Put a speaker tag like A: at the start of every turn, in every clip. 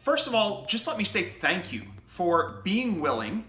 A: First of all, just let me say thank you for being willing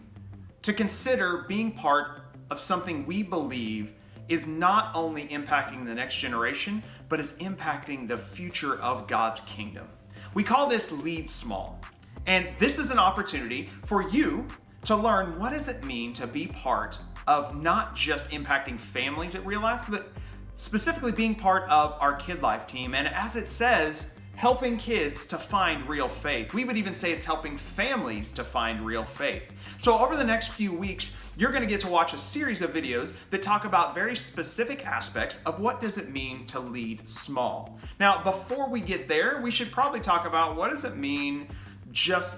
A: to consider being part of something we believe is not only impacting the next generation, but is impacting the future of God's kingdom. We call this Lead Small. And this is an opportunity for you to learn what does it mean to be part of not just impacting families at Real Life, but specifically being part of our Kidlife team. And as it says, helping kids to find real faith. We would even say it's helping families to find real faith. So over the next few weeks, you're going to get to watch a series of videos that talk about very specific aspects of what does it mean to lead small. Now, before we get there, we should probably talk about what does it mean just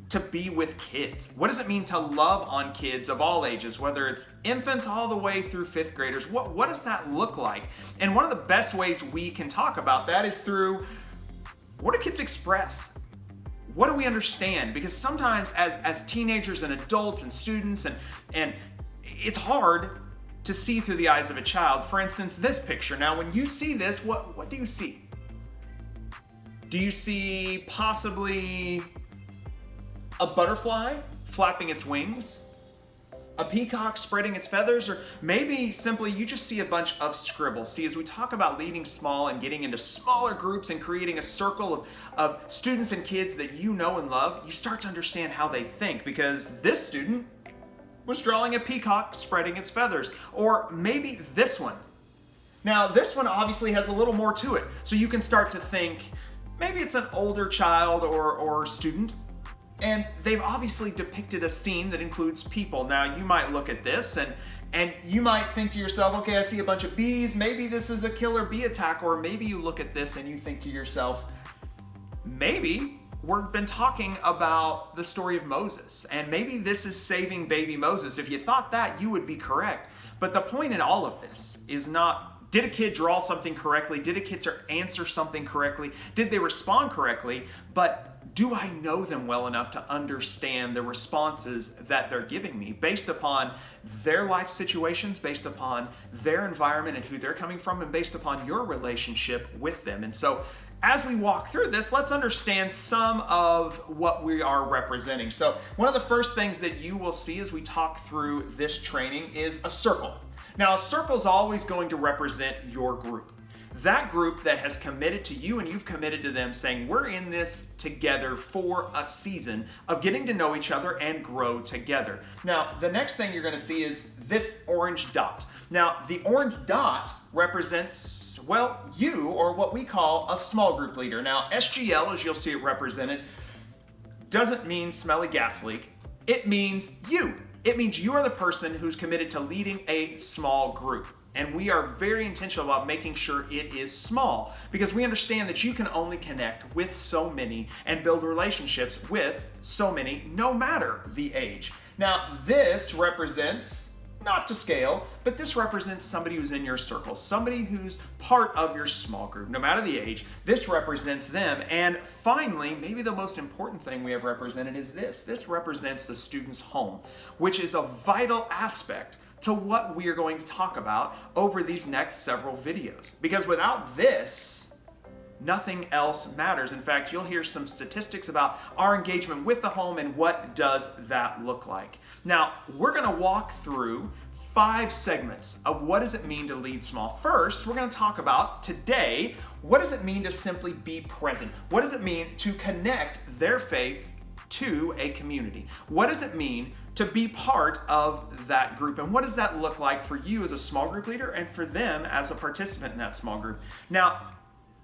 A: to be with kids? What does it mean to love on kids of all ages, whether it's infants all the way through fifth graders? What does that look like? And one of the best ways we can talk about that is through what do kids express? What do we understand? Because sometimes as teenagers and adults and students and it's hard to see through the eyes of a child. For instance, this picture. Now, when you see this, what do you see? Do you see possibly a butterfly flapping its wings? A peacock spreading its feathers? Or maybe simply you just see a bunch of scribbles. See, as we talk about leading small and getting into smaller groups and creating a circle of students and kids that you know and love, you start to understand how they think, because this student was drawing a peacock spreading its feathers. Or maybe this one. Now, this one obviously has a little more to it. So you can start to think, maybe it's an older child or student, and they've obviously depicted a scene that includes people. Now, you might look at this and you might think to yourself, okay, I see a bunch of bees. Maybe this is a killer bee attack. Or maybe you look at this and you think to yourself, maybe we've been talking about the story of Moses. And maybe this is saving baby Moses. If you thought that, you would be correct. But the point in all of this is not, did a kid draw something correctly? Did a kid answer something correctly? Did they respond correctly? But do I know them well enough to understand the responses that they're giving me based upon their life situations, based upon their environment and who they're coming from, and based upon your relationship with them? And so as we walk through this, let's understand some of what we are representing. So one of the first things that you will see as we talk through this training is a circle. Now, a circle is always going to represent your group. That group that has committed to you and you've committed to them, saying we're in this together for a season of getting to know each other and grow together. Now, the next thing you're going to see is this orange dot. Now, the orange dot represents, well, you, or what we call a small group leader. Now, SGL, as you'll see it represented, doesn't mean smelly gas leak. It means you. It means you are the person who's committed to leading a small group. And we are very intentional about making sure it is small, because we understand that you can only connect with so many and build relationships with so many, no matter the age. Now, this represents, not to scale, but this represents somebody who's in your circle, somebody who's part of your small group, no matter the age. This represents them. And finally, maybe the most important thing we have represented is this. This represents the student's home, which is a vital aspect to what we are going to talk about over these next several videos. Because without this, nothing else matters. In fact, you'll hear some statistics about our engagement with the home and what does that look like. Now, we're gonna walk through 5 segments of what does it mean to lead small. First, we're gonna talk about today, what does it mean to simply be present? What does it mean to connect their faith to a community? What does it mean to be part of that group? And what does that look like for you as a small group leader and for them as a participant in that small group? Now,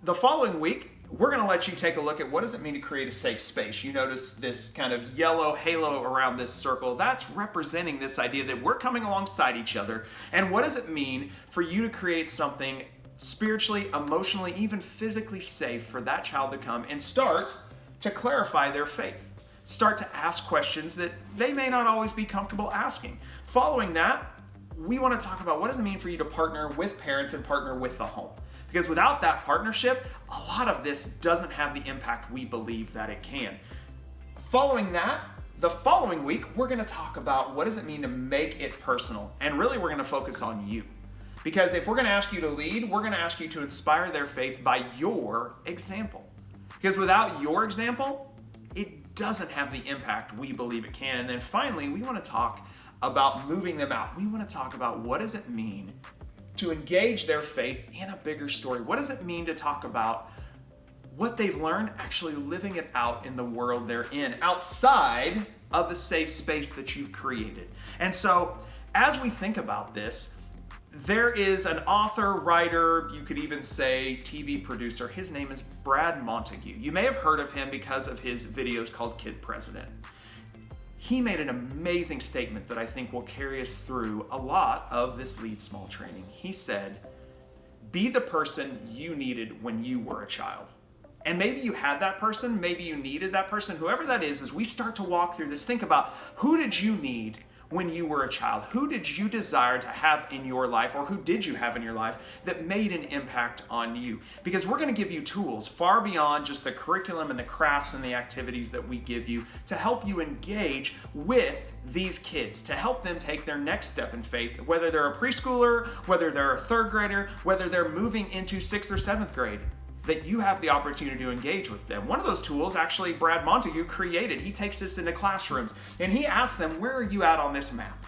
A: the following week, we're going to let you take a look at what does it mean to create a safe space. You notice this kind of yellow halo around this circle. That's representing this idea that we're coming alongside each other. And what does it mean for you to create something spiritually, emotionally, even physically safe for that child to come and start to clarify their faith? Start to ask questions that they may not always be comfortable asking. Following that, we want to talk about what does it mean for you to partner with parents and partner with the home. Because without that partnership, a lot of this doesn't have the impact we believe that it can. Following that, the following week, we're going to talk about what does it mean to make it personal. And really, we're going to focus on you. Because if we're going to ask you to lead, we're going to ask you to inspire their faith by your example. Because without your example, doesn't have the impact we believe it can. And then finally, we want to talk about moving them out. We want to talk about what does it mean to engage their faith in a bigger story? What does it mean to talk about what they've learned, actually living it out in the world they're in, outside of the safe space that you've created? And so, as we think about this, there is an author, writer, you could even say TV producer. His name is Brad Montague. You may have heard of him because of his videos called Kid President. He made an amazing statement that I think will carry us through a lot of this Lead Small training. He said, be the person you needed when you were a child. And maybe you had that person, maybe you needed that person, whoever that is, as we start to walk through this, think about who did you need when you were a child? Who did you desire to have in your life, or who did you have in your life that made an impact on you? Because we're going to give you tools far beyond just the curriculum and the crafts and the activities that we give you to help you engage with these kids, to help them take their next step in faith, whether they're a preschooler, whether they're a third grader, whether they're moving into 6th or 7th grade. That you have the opportunity to engage with them. One of those tools, actually, Brad Montague created. He takes this into classrooms and he asks them, where are you at on this map?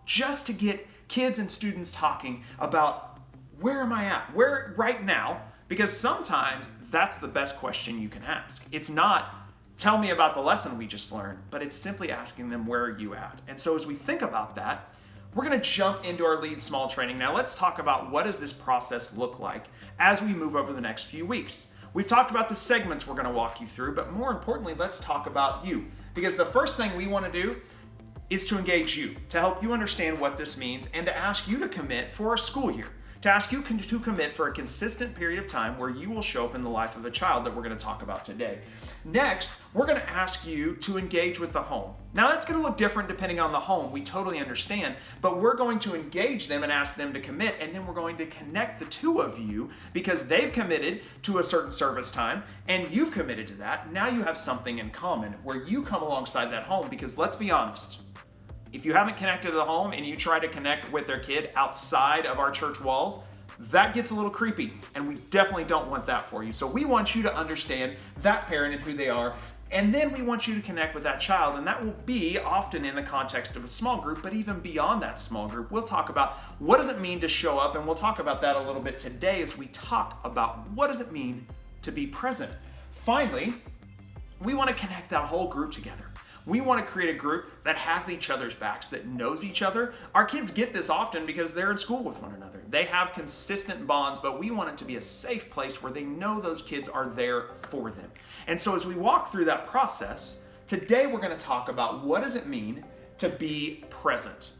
A: Just to get kids and students talking about, where am I at? Where right now? Because sometimes that's the best question you can ask. It's not, tell me about the lesson we just learned, but it's simply asking them, where are you at? And so as we think about that, we're going to jump into our Lead Small training. Now let's talk about what does this process look like as we move over the next few weeks. We've talked about the segments we're going to walk you through, but more importantly, let's talk about you. Because the first thing we want to do is to engage you, to help you understand what this means, and to ask you to commit for a school year. To ask you to commit for a consistent period of time where you will show up in the life of a child that we're going to talk about today. Next, we're going to ask you to engage with the home. Now that's going to look different depending on the home, we totally understand, but we're going to engage them and ask them to commit, and then we're going to connect the two of you because they've committed to a certain service time and you've committed to that. Now you have something in common where you come alongside that home, because let's be honest, if you haven't connected to the home and you try to connect with their kid outside of our church walls, that gets a little creepy, and we definitely don't want that for you. So we want you to understand that parent and who they are, and then we want you to connect with that child, and that will be often in the context of a small group, but even beyond that small group, we'll talk about what does it mean to show up, and we'll talk about that a little bit today as we talk about what does it mean to be present. Finally, we want to connect that whole group together. We want to create a group that has each other's backs, that knows each other. Our kids get this often because they're in school with one another. They have consistent bonds, but we want it to be a safe place where they know those kids are there for them. And so as we walk through that process, today we're going to talk about what does it mean to be present.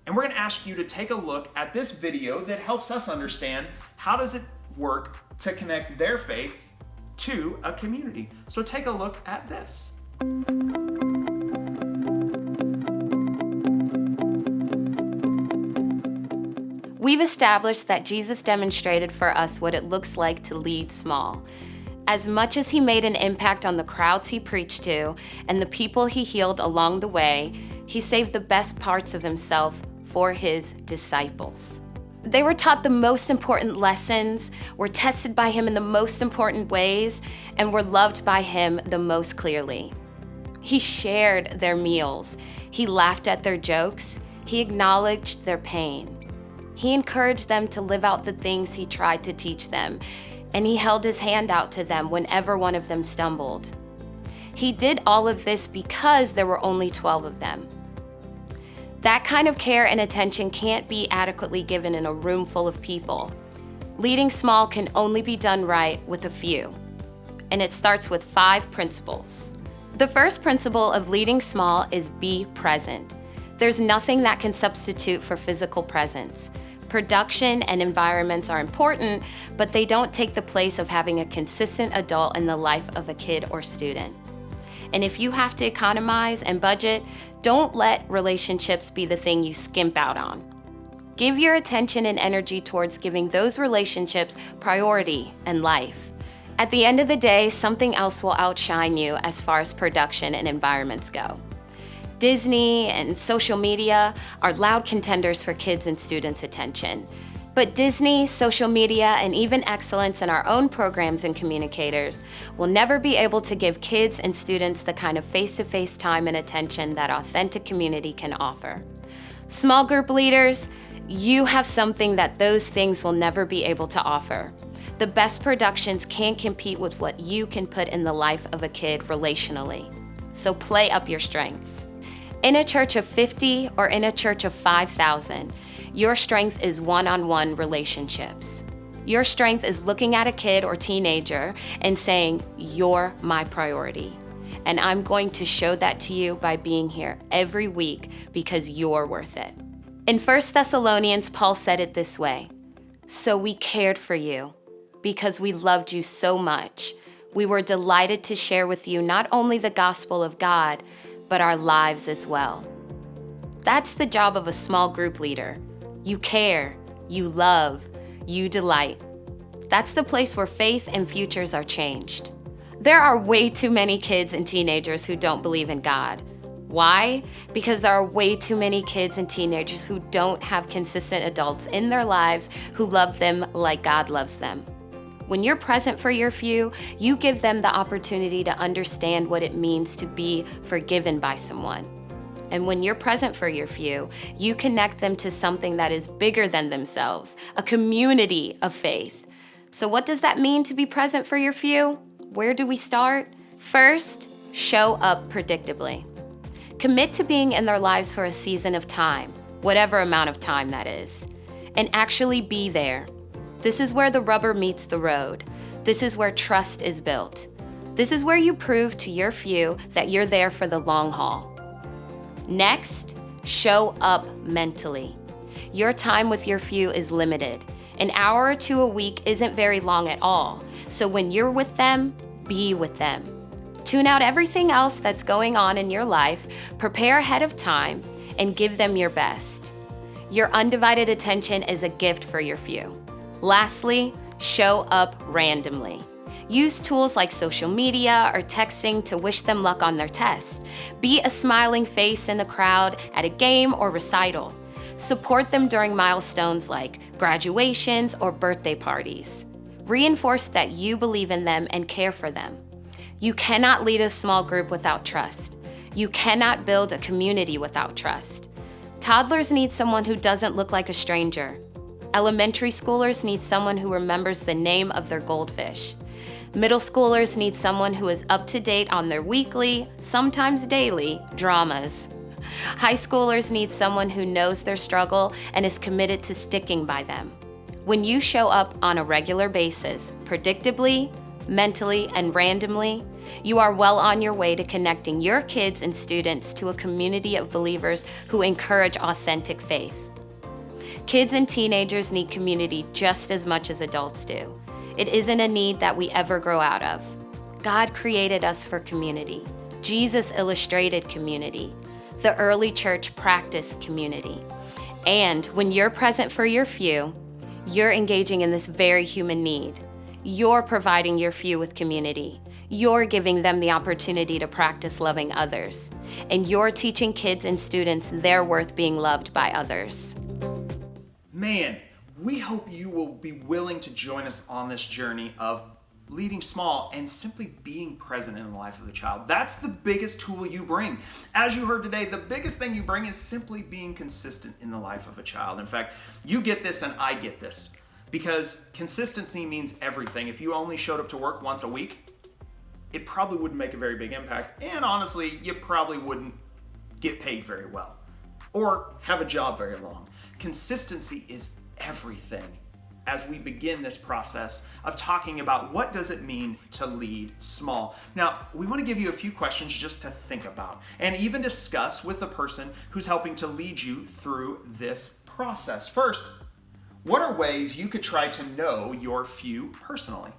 A: And we're going to ask you to take a look at this video that helps us understand how does it work to connect their faith to a community. So take a look at this.
B: We've established that Jesus demonstrated for us what it looks like to lead small. As much as he made an impact on the crowds he preached to and the people he healed along the way, he saved the best parts of himself for his disciples. They were taught the most important lessons, were tested by him in the most important ways, and were loved by him the most clearly. He shared their meals. He laughed at their jokes. He acknowledged their pain. He encouraged them to live out the things he tried to teach them, and he held his hand out to them whenever one of them stumbled. He did all of this because there were only 12 of them. That kind of care and attention can't be adequately given in a room full of people. Leading small can only be done right with a few, and it starts with 5 principles. The first principle of leading small is be present. There's nothing that can substitute for physical presence. Production and environments are important, but they don't take the place of having a consistent adult in the life of a kid or student. And if you have to economize and budget, don't let relationships be the thing you skimp out on. Give your attention and energy towards giving those relationships priority and life. At the end of the day, something else will outshine you as far as production and environments go. Disney and social media are loud contenders for kids and students' attention. But Disney, social media, and even excellence in our own programs and communicators will never be able to give kids and students the kind of face-to-face time and attention that authentic community can offer. Small group leaders, you have something that those things will never be able to offer. The best productions can't compete with what you can put in the life of a kid relationally. So play up your strengths. In a church of 50 or in a church of 5,000, your strength is one-on-one relationships. Your strength is looking at a kid or teenager and saying, "You're my priority." And I'm going to show that to you by being here every week because you're worth it. In 1 Thessalonians, Paul said it this way, "So we cared for you because we loved you so much. We were delighted to share with you not only the gospel of God, but our lives as well." That's the job of a small group leader. You care, you love, you delight. That's the place where faith and futures are changed. There are way too many kids and teenagers who don't believe in God. Why? Because there are way too many kids and teenagers who don't have consistent adults in their lives who love them like God loves them. When you're present for your few, you give them the opportunity to understand what it means to be forgiven by someone. And when you're present for your few, you connect them to something that is bigger than themselves, a community of faith. So what does that mean to be present for your few? Where do we start? First, show up predictably. Commit to being in their lives for a season of time, whatever amount of time that is, and actually be there. This is where the rubber meets the road. This is where trust is built. This is where you prove to your few that you're there for the long haul. Next, show up mentally. Your time with your few is limited. An hour or two a week isn't very long at all. So when you're with them, be with them. Tune out everything else that's going on in your life, prepare ahead of time, and give them your best. Your undivided attention is a gift for your few. Lastly, show up randomly. Use tools like social media or texting to wish them luck on their test. Be a smiling face in the crowd at a game or recital. Support them during milestones like graduations or birthday parties. Reinforce that you believe in them and care for them. You cannot lead a small group without trust. You cannot build a community without trust. Toddlers need someone who doesn't look like a stranger. Elementary schoolers need someone who remembers the name of their goldfish. Middle schoolers need someone who is up to date on their weekly, sometimes daily, dramas. High schoolers need someone who knows their struggle and is committed to sticking by them. When you show up on a regular basis, predictably, mentally, and randomly, you are well on your way to connecting your kids and students to a community of believers who encourage authentic faith. Kids and teenagers need community just as much as adults do. It isn't a need that we ever grow out of. God created us for community. Jesus illustrated community. The early church practiced community. And when you're present for your few, you're engaging in this very human need. You're providing your few with community. You're giving them the opportunity to practice loving others. And you're teaching kids and students they're worth being loved by others.
A: Man, we hope you will be willing to join us on this journey of leading small and simply being present in the life of the child. That's the biggest tool you bring. As you heard today, the biggest thing you bring is simply being consistent in the life of a child. In fact, you get this and I get this because consistency means everything. If you only showed up to work once a week, it probably wouldn't make a very big impact. And honestly, you probably wouldn't get paid very well or have a job very long. Consistency is everything as we begin this process of talking about what does it mean to lead small. Now, we want to give you a few questions just to think about and even discuss with the person who's helping to lead you through this process. First, what are ways you could try to know your few personally?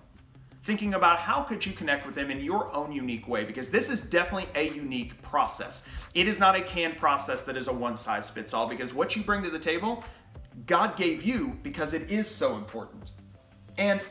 A: Thinking about how could you connect with them in your own unique way, because this is definitely a unique process. It is not a canned process that is a one-size-fits-all, because what you bring to the table, God gave you because it is so important. And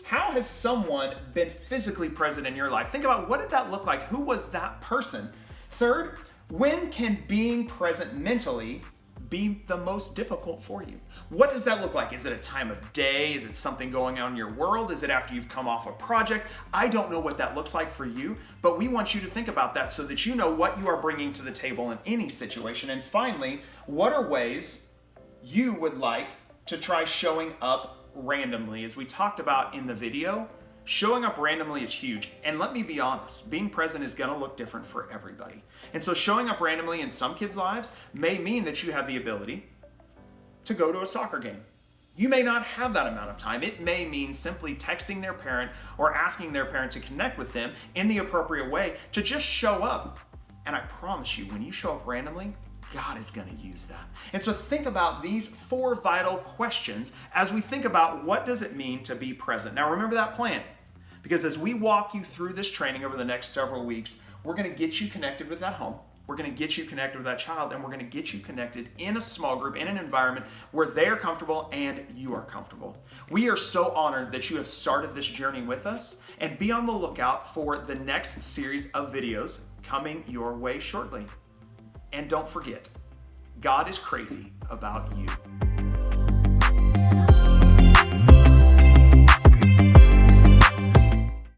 A: how has someone been physically present in your life? Think about what did that look like? Who was that person? Third, when can being present mentally be the most difficult for you? What does that look like? Is it a time of day? Is it something going on in your world? Is it after you've come off a project? I don't know what that looks like for you, but we want you to think about that so that you know what you are bringing to the table in any situation. And finally, what are ways you would like to try showing up randomly? As we talked about in the video, showing up randomly is huge. And let me be honest, being present is gonna look different for everybody. And so showing up randomly in some kids' lives may mean that you have the ability to go to a soccer game. You may not have that amount of time. It may mean simply texting their parent or asking their parent to connect with them in the appropriate way to just show up. And I promise you, when you show up randomly, God is gonna use that. And so think about these 4 vital questions as we think about what does it mean to be present. Now remember that plan, because as we walk you through this training over the next several weeks, we're gonna get you connected with that home. We're gonna get you connected with that child, and we're gonna get you connected in a small group, in an environment where they're comfortable and you are comfortable. We are so honored that you have started this journey with us, and be on the lookout for the next series of videos coming your way shortly. And don't forget, God is crazy about you.